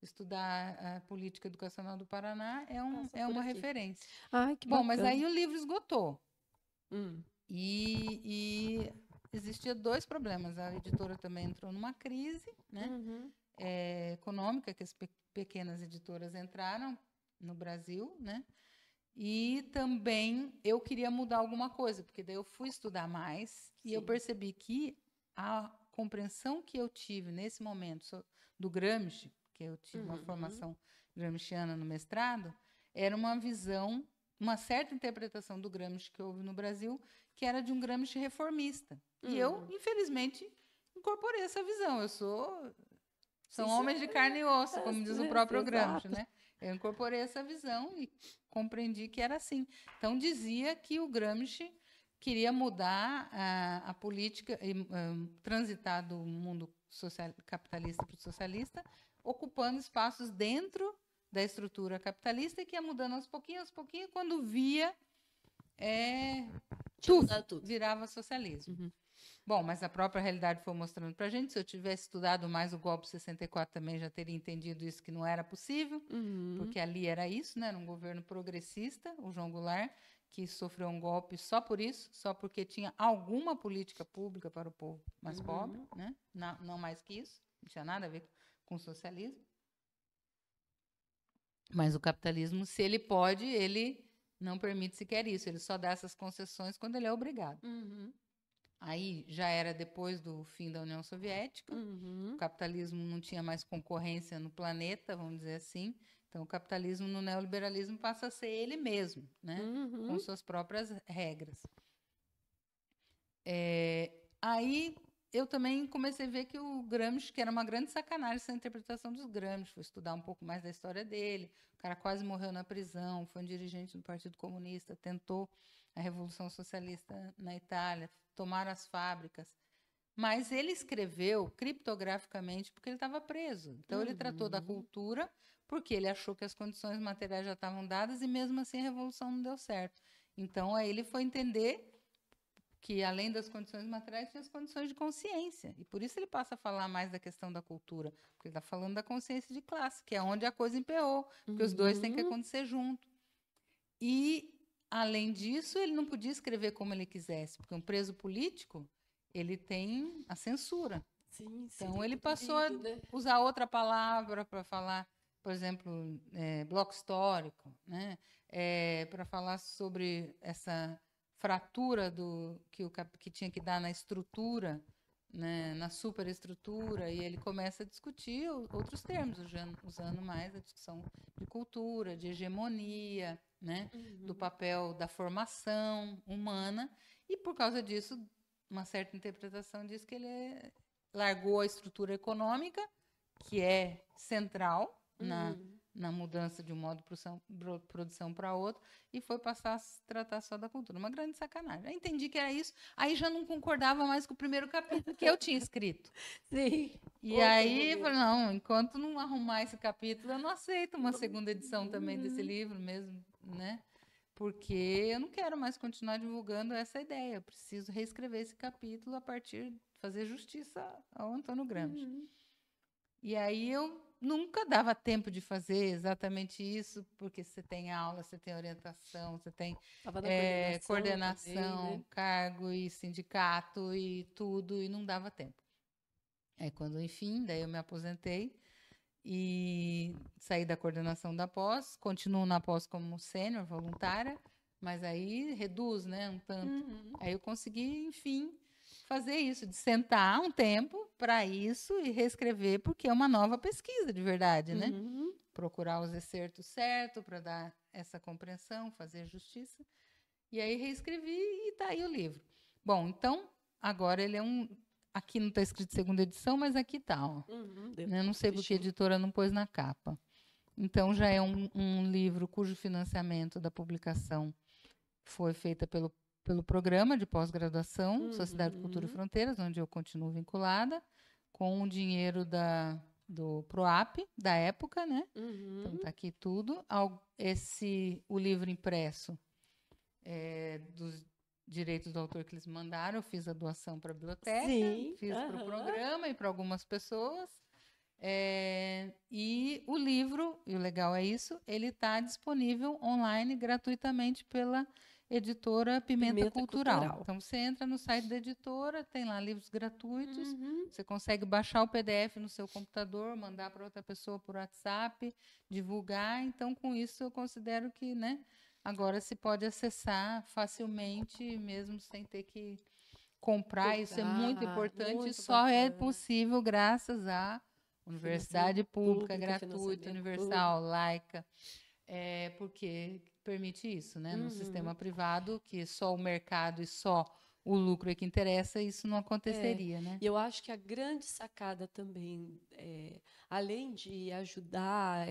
estudar a política educacional do Paraná é uma referência. Ai, que bom, bacana. mas aí o livro esgotou. E existia 2 problemas. A editora também entrou numa crise, né? Econômica, que as pequenas editoras entraram no Brasil, né? E também eu queria mudar alguma coisa, porque daí eu fui estudar mais e eu percebi que a compreensão que eu tive nesse momento do Gramsci, que eu tive uma formação gramsciana no mestrado, era uma visão, uma certa interpretação do Gramsci que houve no Brasil, que era de um Gramsci reformista. E eu, infelizmente, incorporei essa visão. São homens de carne e osso, como diz o próprio Gramsci, né? Eu incorporei essa visão e compreendi que era assim. Então, dizia que o Gramsci queria mudar a política, transitar do mundo capitalista para o socialista, ocupando espaços dentro da estrutura capitalista e que ia mudando aos pouquinhos, quando via, tudo virava socialismo. Bom, mas a própria realidade foi mostrando para a gente. Se eu tivesse estudado mais o golpe de 64, também já teria entendido isso, que não era possível, porque ali era isso, né? Era um governo progressista, o João Goulart, que sofreu um golpe só por isso, só porque tinha alguma política pública para o povo mais pobre, né? Não mais que isso, não tinha nada a ver com o socialismo. Mas o capitalismo, se ele pode, ele não permite sequer isso. Ele só dá essas concessões quando ele é obrigado. Uhum. Aí já era depois do fim da União Soviética. O capitalismo não tinha mais concorrência no planeta, vamos dizer assim. Então, o capitalismo no neoliberalismo passa a ser ele mesmo, né? Com suas próprias regras. Aí eu também comecei a ver que o Gramsci, que era uma grande sacanagem essa interpretação dos Gramsci, fui estudar um pouco mais da história dele. O cara quase morreu na prisão, foi um dirigente do Partido Comunista, tentou a Revolução Socialista na Itália, tomaram as fábricas. Mas ele escreveu criptograficamente porque ele estava preso. Então, ele tratou da cultura porque ele achou que as condições materiais já estavam dadas e, mesmo assim, a Revolução não deu certo. Então, aí ele foi entender que, além das condições materiais, tinha as condições de consciência. E por isso ele passa a falar mais da questão da cultura, porque ele está falando da consciência de classe, que é onde a coisa emperrou, porque os dois têm que acontecer junto. E, além disso, ele não podia escrever como ele quisesse, porque um preso político, ele tem a censura. Sim, então, ele passou a usar outra palavra para falar, por exemplo, bloco histórico, né? Para falar sobre essa fratura que tinha que dar na estrutura, né, na superestrutura, e ele começa a discutir outros termos, usando mais a discussão de cultura, de hegemonia, né, do papel da formação humana, e por causa disso, uma certa interpretação diz que ele largou a estrutura econômica, que é central na mudança de um modo de produção para outro, e foi passar a se tratar só da cultura. Uma grande sacanagem. Eu entendi que era isso, aí já não concordava mais com o primeiro capítulo que eu tinha escrito. Sim. E aí, eu falei, não, enquanto não arrumar esse capítulo, eu não aceito uma segunda edição também desse livro mesmo, né? Porque eu não quero mais continuar divulgando essa ideia. Eu preciso reescrever esse capítulo a partir de fazer justiça ao Antônio Gramsci. E aí eu nunca dava tempo de fazer exatamente isso, porque você tem aula, você tem orientação, você tem coordenação, também, né? cargo e sindicato e tudo, e não dava tempo. Aí quando, enfim, daí eu me aposentei e saí da coordenação da pós, continuo na pós como sênior, voluntária, mas aí reduz, né, um tanto. Aí eu consegui, enfim, fazer isso, de sentar um tempo para isso e reescrever, porque é uma nova pesquisa de verdade, né? Procurar os excertos certos para dar essa compreensão, fazer justiça. E aí reescrevi e está aí o livro. Bom, então, agora ele é aqui não está escrito segunda edição, mas aqui está. Eu não sei porque a editora não pôs na capa. Então, já é um livro cujo financiamento da publicação foi feita pelo programa de pós-graduação, Sociedade de Cultura e Fronteiras, onde eu continuo vinculada, com o dinheiro do PROAP, da época, né? Então, está aqui tudo. O livro impresso dos direitos do autor que eles mandaram, eu fiz a doação para a biblioteca, fiz para o programa e para algumas pessoas. E o livro, e o legal é isso, ele está disponível online gratuitamente pela editora Pimenta Cultural. Então, você entra no site da editora, tem lá livros gratuitos, você consegue baixar o PDF no seu computador, mandar para outra pessoa por WhatsApp, divulgar. Então, com isso, eu considero que, né, agora se pode acessar facilmente, mesmo sem ter que comprar. Isso é muito importante, só é possível graças à universidade pública, gratuita, universal, laica, porque permite isso, né? No sistema privado, que só o mercado e só o lucro é que interessa, isso não aconteceria, né? E eu acho que a grande sacada também, além de ajudar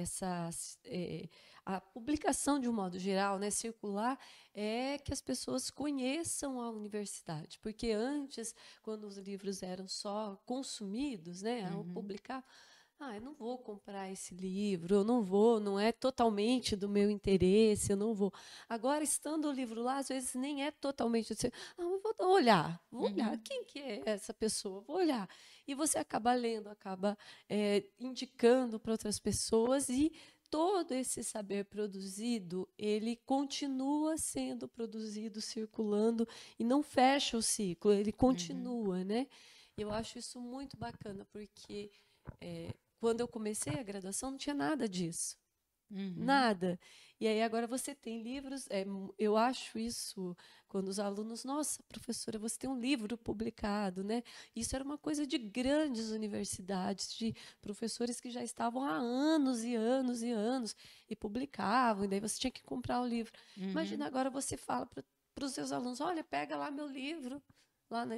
a publicação de um modo geral, né, circular, é que as pessoas conheçam a universidade, porque antes, quando os livros eram só consumidos, né, ao publicar, eu não vou comprar esse livro, eu não vou, não é totalmente do meu interesse, eu não vou. Agora, estando o livro lá, às vezes nem é totalmente assim, eu vou olhar, quem que é essa pessoa? Vou olhar. E você acaba lendo, acaba indicando para outras pessoas, e todo esse saber produzido, ele continua sendo produzido, circulando, e não fecha o ciclo, ele continua, né? Eu acho isso muito bacana, porque quando eu comecei a graduação, não tinha nada disso. Nada. E aí agora você tem livros, eu acho isso, quando os alunos, nossa, professora, você tem um livro publicado, né? Isso era uma coisa de grandes universidades, de professores que já estavam há anos e anos e anos e publicavam, e daí você tinha que comprar o livro. Imagina agora você fala para os seus alunos, olha, pega lá meu livro, lá na...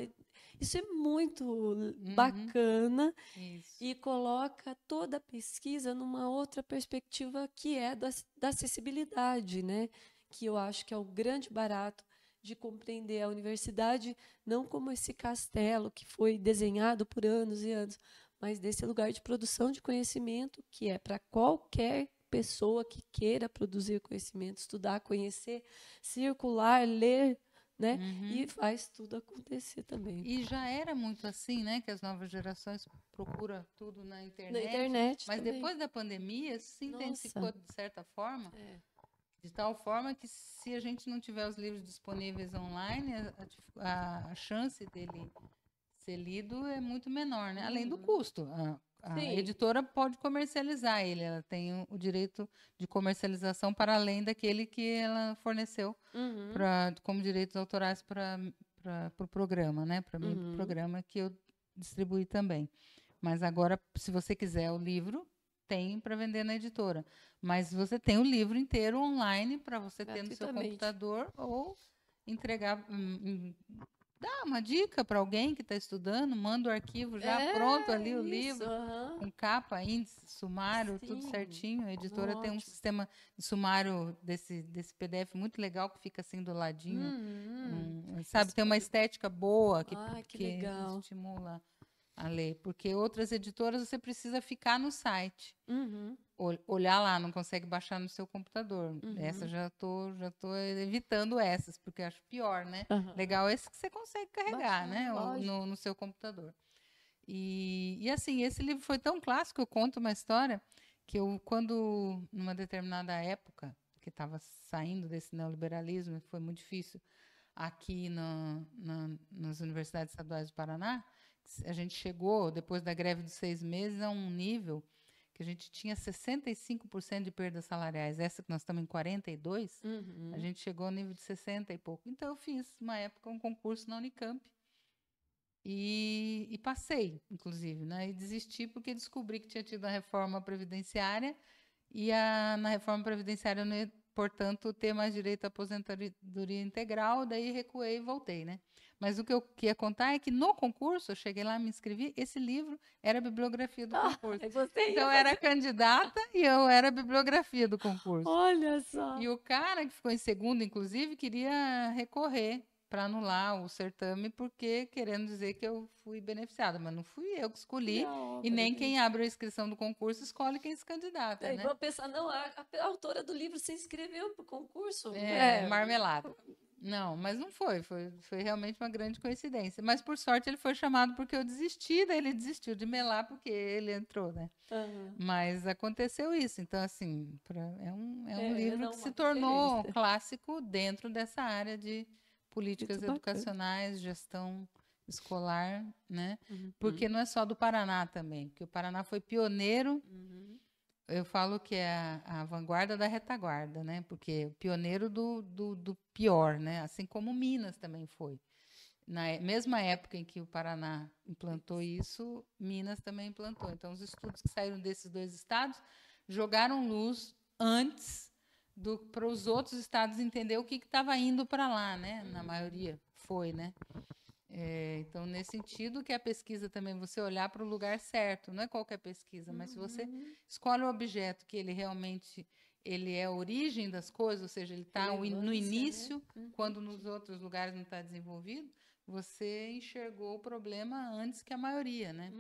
Isso é muito bacana. Isso. E coloca toda a pesquisa numa outra perspectiva que é da acessibilidade, né? Que eu acho que é o grande barato de compreender a universidade não como esse castelo que foi desenhado por anos e anos, mas desse lugar de produção de conhecimento que é para qualquer pessoa que queira produzir conhecimento, estudar, conhecer, circular, ler, né? E faz tudo acontecer também. E já era muito assim, né? Que as novas gerações procuram tudo na internet. Na internet mas também. depois da pandemia, isso se intensificou de certa forma, de tal forma que se a gente não tiver os livros disponíveis online, a chance dele ser lido é muito menor, né? Além do custo. A editora pode comercializar ele, ela tem o direito de comercialização para além daquele que ela forneceu como direitos autorais para o programa, né? Para mim, pro programa que eu distribuí também. Mas agora, se você quiser o livro, tem para vender na editora. Mas você tem o livro inteiro online para você ter no seu computador ou entregar. Dá uma dica para alguém que está estudando, manda o arquivo já pronto ali, o livro, com capa, índice, sumário, tudo certinho. A editora tem um sistema de sumário desse PDF muito legal que fica assim do ladinho. Sabe, tem uma estética boa que estimula a ler. Porque outras editoras você precisa ficar no site. Olhar lá, não consegue baixar no seu computador. Essa já tô evitando essas, porque eu acho pior, né? Legal esse que você consegue carregar, né? No seu computador. E assim, esse livro foi tão clássico, eu conto uma história, que eu, quando, numa determinada época, que estava saindo desse neoliberalismo, foi muito difícil aqui nas universidades estaduais do Paraná, a gente chegou, depois da greve dos 6 meses, a um nível que a gente tinha 65% de perdas salariais. Essa que nós estamos em 42%, a gente chegou ao nível de 60 e pouco. Então, eu fiz, uma época, um concurso na Unicamp. E passei, inclusive, né? E desisti porque descobri que tinha tido a reforma previdenciária e na reforma previdenciária eu não ia, portanto, ter mais direito à aposentadoria integral, daí recuei e voltei, né? Mas o que eu queria contar é que no concurso, eu cheguei lá, me inscrevi, esse livro era a bibliografia do concurso. Então, eu era candidata e eu era a bibliografia do concurso. Olha só! E o cara que ficou em segundo, inclusive, queria recorrer para anular o certame, porque querendo dizer que eu fui beneficiada, mas não fui eu que escolhi, e nem quem abre a inscrição do concurso escolhe quem se candidata, né? Vamos pensar, não, a autora do livro se inscreveu para o concurso? Marmelada. Não, mas não foi realmente uma grande coincidência. Mas, por sorte, ele foi chamado porque eu desisti, daí ele desistiu de melar porque ele entrou, né? Mas aconteceu isso. Então, assim, é um livro que se tornou clássico dentro dessa área de políticas educacionais, gestão escolar, né? Porque não é só do Paraná também, porque o Paraná foi pioneiro. Eu falo que é a vanguarda da retaguarda, né? Porque o pioneiro do pior, né? Assim como Minas também foi. Na mesma época em que o Paraná implantou isso, Minas também implantou. Então, os estudos que saíram desses dois estados jogaram luz antes para os outros estados entender o que estava indo para lá, né? Na maioria foi, né? Então, nesse sentido, que a pesquisa também, você olhar para o lugar certo, não é qualquer pesquisa, mas se você escolhe o objeto que ele realmente ele é a origem das coisas, ou seja, ele está no início, né? Quando nos outros lugares não está desenvolvido, você enxergou o problema antes que a maioria, né?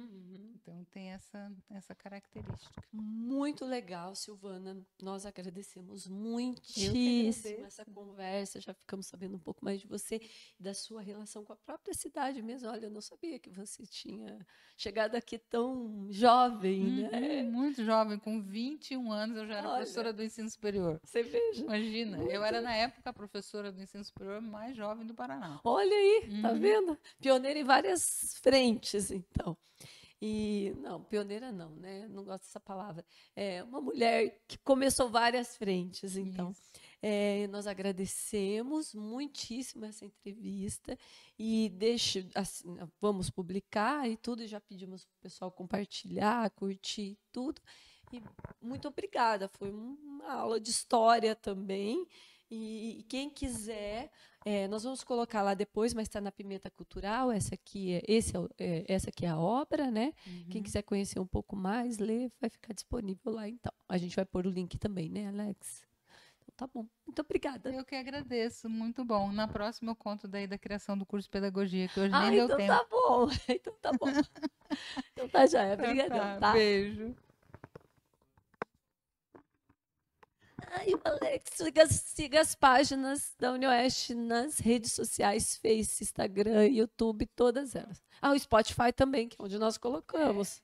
Então, tem essa característica. Muito legal, Silvana. Nós agradecemos muitíssimo essa conversa. Já ficamos sabendo um pouco mais de você e da sua relação com a própria cidade mesmo. Olha, eu não sabia que você tinha chegado aqui tão jovem, né? Muito jovem, com 21 anos eu já era professora do ensino superior. Você veja. Imagina, eu era na época a professora do ensino superior mais jovem do Paraná. Olha aí, tá vendo? Pioneira em várias frentes, então. E, não, pioneira não, né? Não gosto dessa palavra. É uma mulher que começou várias frentes, então. Isso. Nós agradecemos muitíssimo essa entrevista e assim, vamos publicar e tudo, e já pedimos para o pessoal compartilhar, curtir tudo. E muito obrigada, foi uma aula de história também. E quem quiser, nós vamos colocar lá depois, mas está na Pimenta Cultural, essa aqui é a obra, né? Quem quiser conhecer um pouco mais, ler, vai ficar disponível lá então. A gente vai pôr o link também, né, Alex? Então, tá bom. Muito obrigada. Eu que agradeço, muito bom. Na próxima eu conto daí da criação do curso de pedagogia, que hoje nem deu então tempo. tá bom. Então tá bom. Então tá, joia. Obrigadão, tá? Beijo. Ai, Alex, siga as páginas da UniOeste nas redes sociais, Face, Instagram, YouTube, todas elas. O Spotify também, que é onde nós colocamos.